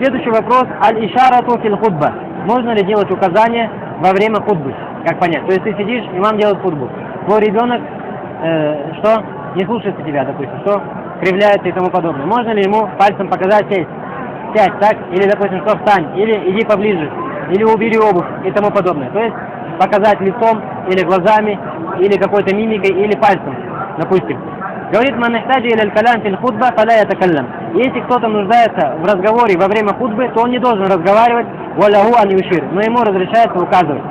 Следующий вопрос. Аль-ишарату фил хутба. Можно ли делать указания во время хутбы? Как понять? То есть ты сидишь, имам делает хутбу. Твой ребенок, что? Не слушается тебя, допустим, что? Кривляется и тому подобное. Можно ли ему пальцем показать сесть? Сядь, так? Или, допустим, что встань? Или иди поближе? Или убери обувь и тому подобное. То есть показать лицом, или глазами, или какой-то мимикой, или пальцем, допустим. Говорит, ман ихтаджа иля аль-калям фил хутба, фала ятакаллам. Если кто-то нуждается в разговоре во время хутбы, то он не должен разговаривать, валаху ан юшир, но ему разрешается указывать.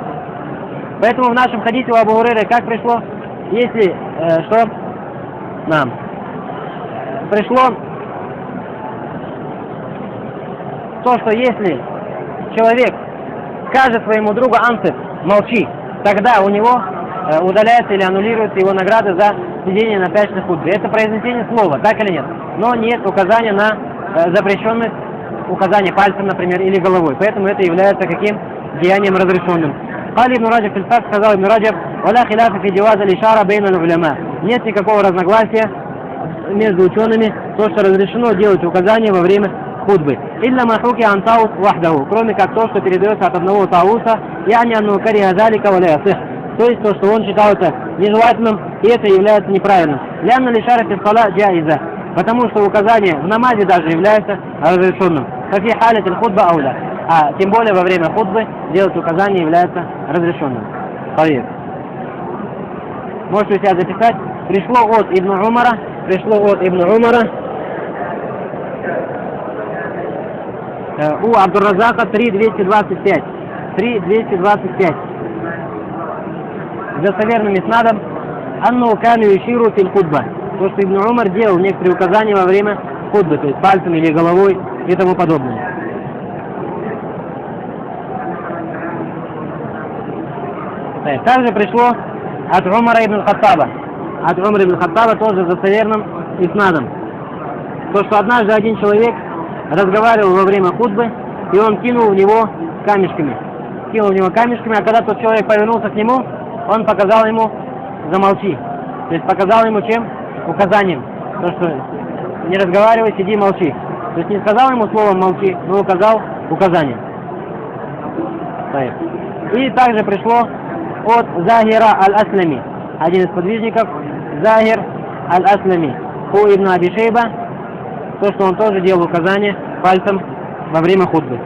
Поэтому в нашем хадисе у Абу Хурайры как пришло? Если, что? Нам. Пришло то, что если человек скажет своему другу ансит, молчи, тогда у него удаляется или аннулируется его награда за сидение на пятничной хутбе. Это произнесение слова, так или нет? Но нет указания на запрещенность, указания пальцем, например, или головой. Поэтому это является каким? Деянием разрешенным. Кали ибн Раджаб фильфак, сказал ибн Раджаб, валя хиляфа фи джаваз аль-ишара бейна аль-уляма. Нет никакого разногласия между учеными, то, что разрешено делать указания во время хутбы. Илля махуки ан таус вахдаху, кроме как то, что передается от одного тауса, яни анну кариха залика валя ясих. То есть то, что он считал это нежелательным, и это является неправильным. Лянна лишара фи сала джаиза, потому что указание в намазе даже является разрешенным. Фафи халят аль-хутба ауля. А тем более во время хутбы делать указание является разрешенным. Поверь. Можете у себя записать. Пришло от Ибн Умара, у Абдур-Разака 3225. 3225. С достоверным иснадом анну кану юширу фил хутба. То, что Ибн Умар делал некоторые указания во время хутбы, то есть пальцем или головой и тому подобное. Также пришло от Умара ибн Хаттаба. От Умара ибн Хаттаба тоже с достоверным иснадом. То, что однажды один человек разговаривал во время хутбы, и он кинул в него камешками. А когда тот человек повернулся к нему, он показал ему замолчи. То есть показал ему чем? Указанием. То, что не разговаривай, сиди, молчи. То есть не сказал ему словом молчи, но указал указанием. И также пришло от Захира аль-Аслами, один из подвижников, Захир аль-Аслами, у Ибн Аби Шейба, то, что он тоже делал указания пальцем во время хутбы.